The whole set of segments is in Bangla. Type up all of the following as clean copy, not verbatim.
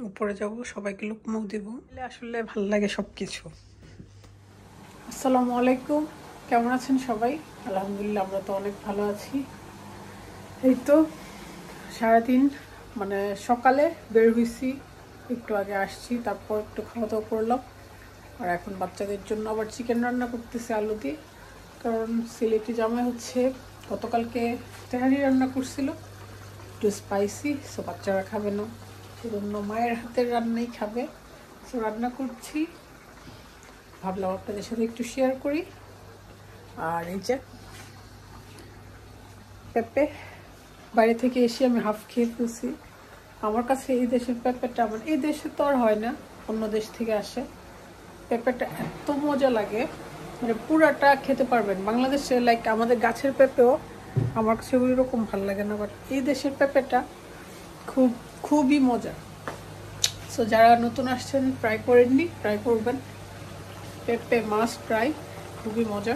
উপরে যাব, সবাইকে লুকমুখ দিব। আসলে ভালো লাগে সবকিছু। আসসালামু আলাইকুম, কেমন আছেন সবাই? আলহামদুলিল্লাহ, আমরা তো অনেক ভালো আছি। এই তো সারাদিন মানে সকালে বের হয়েছি, একটু আগে আসছি, তারপর একটু খাওয়া দাওয়া করলাম। আর এখন বাচ্চাদের জন্য আবার চিকেন রান্না করতেছে আলু দিয়ে, কারণ সিলেটি জামাই হচ্ছে গতকালকে তেহারি রান্না করছিল, একটু স্পাইসি, সো বাচ্চারা খাবে না, সেজন্য মায়ের হাতের রান্নাই খাবে। সো রান্না করছি, ভাবলাম আপনাদের সাথে একটু শেয়ার করি। আর এই যে পেঁপে, বাইরে থেকে এসে আমি হাফ খেয়ে ফেলছি। আমার কাছে এই দেশের পেঁপেটা, মানে এই দেশে তো আর হয় না, অন্য দেশ থেকে আসে, পেঁপেটা এত মজা লাগে, মানে পুরাটা খেতে পারবেন। বাংলাদেশে লাইক আমাদের গাছের পেঁপেও আমার কাছে ওই রকম ভালো লাগে না, বাট এই দেশের পেঁপেটা খুবই মজা। সো যারা নতুন আসছেন, ট্রাই করেননি, ট্রাই করবেন, পেঁপে মাস্ট ট্রাই, খুবই মজা।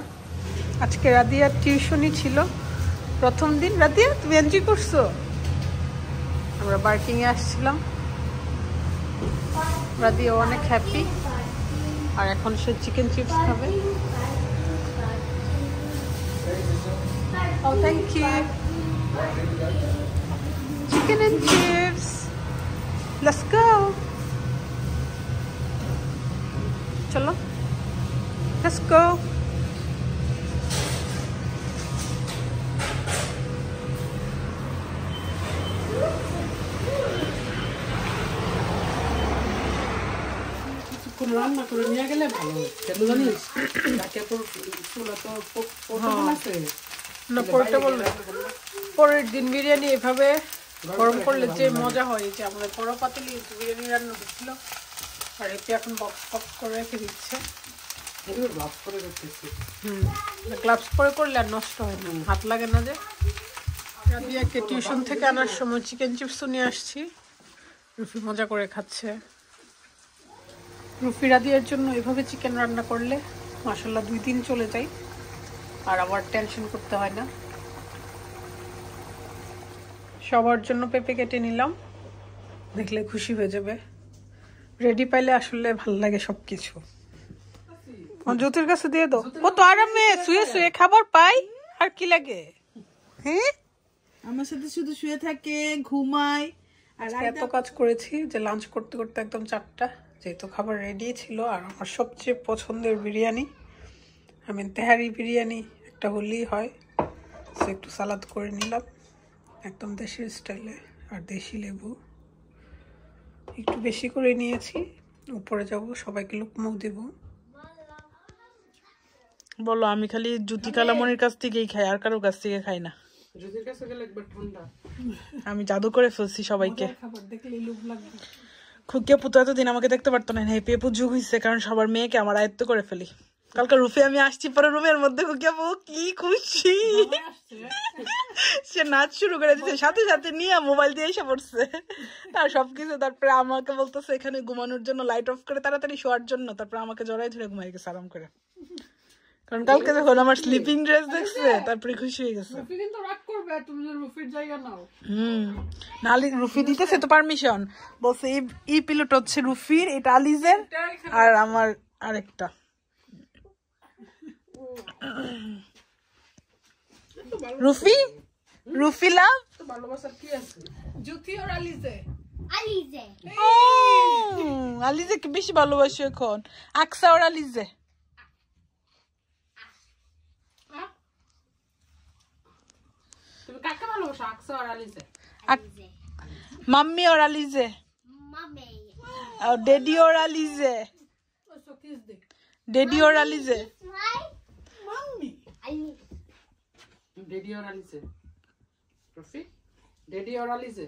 আজকে রাদিয়ার টিউশনই ছিল প্রথম দিন। রাদিয়া, তুমি এনজয় করছো? আমরা বার্কিংয়ে আসছিলাম, রাদিয়া অনেক হ্যাপি। আর এখন সে চিকেন চিপস খাবে। ও thank you, chicken and chips, let's go, চলো লেটস গো। রান্না করে নিয়ে গেলে ভালো হয়, কেন জানিস? পরের দিন বিরিয়ানি এভাবে গরম করলে যে মজা হয়, যে আমাদের বড় পাতিলে বিরিয়ানি রান্না হচ্ছিল, আর এতে এখন বক্স বক্স করে রেখে দিচ্ছে। গ্লাভস পরে করলে আর নষ্ট হয় না, হাত লাগে না। যে রাদিয়াকে টিউশন থেকে আনার সময় চিকেন চিপসও নিয়ে আসছি, রুফি মজা করে খাচ্ছে। রুফি রাদিয়ার জন্য এভাবে চিকেন রান্না করলে মাশাআল্লাহ 2 দিন চলে যায়, আর আবার টেনশন করতে হয় না। সবার জন্য পেঁপে কেটে নিলাম, দেখলে খুশি হয়ে যাবে। রেডি পাইলে আসলে ভালো লাগে সবকিছু। জ্যোতির কাছে দিয়ে দাও, ও তো আরামে শুয়ে শুয়ে খাবার পাই, আর কি লাগে? হ্যাঁ, আমার সাথে শুধু শুয়ে থাকে, ঘুমায়। আর এত কাজ করেছি যে লাঞ্চ করতে করতে একদম 4টা, যেহেতু খাবার রেডি ছিল। আর আমার সবচেয়ে পছন্দের বিরিয়ানি, আমি তেহারি বিরিয়ানি একটা হলেই হয়, সে একটু সালাদ করে নিলাম একদম দেশের স্টাইলে, আর দেশি লেবু একটু বেশি করে নিয়েছি। উপরে যাব, সবাইকে লুকমুখ দিব। বলো, আমি খালি জ্যোতি কালামনির কাছ থেকেই খাই, আর কারোর কাছ থেকে খাই না। আমি জাদু করে ফেলছি সবাইকে। খুকিয়া পুতো এতদিন আমাকে দেখতে পারতো না, পেপু যুগ হয়েছে, কারণ সবার মেয়েকে আমার আয়ত্ত করে ফেলি। কালকে রুফে আমি আসছি পরে রুমের মধ্যে, খুকিয়া বউ কি খুশি, সে নাচ শুরু করে দিচ্ছে, সাথে সাথে নিয়ে মোবাইল দিয়ে এসে পড়ছে আর সবকিছু। তারপরে আমাকে বলতেছে এখানে ঘুমানোর জন্য লাইট অফ করে তাড়াতাড়ি শোয়ার জন্য, তারপরে আমাকে জড়াই ধরে ঘুমাই গেছে আরাম করে, কারণ কালকে যখন আমার স্লিপিং ড্রেস দেখছে তারপরে খুশি হয়ে গেছে। নালি রুফি দিতেছে তো পারমিশন, বলছে এই পিলোটা হচ্ছে রুফির, এটা আলিজের, আর আমার আরেকটা। রুফি, রুফি লাভ ভালোবাসার কি আছে? জ্যোতি আর আলিজে, আলিজে কি বেশি ভালোবাসি এখন, আকসা আর আলিজে। তুমি কাকে ভালোবাসো, আকসা আর আলিজে? মাম্মি और আলিজে, और डैडी और আলিজে, डैडी और আলিজে, मम्मी, डैडी और আলিজে, रफी, डैडी और আলিজে।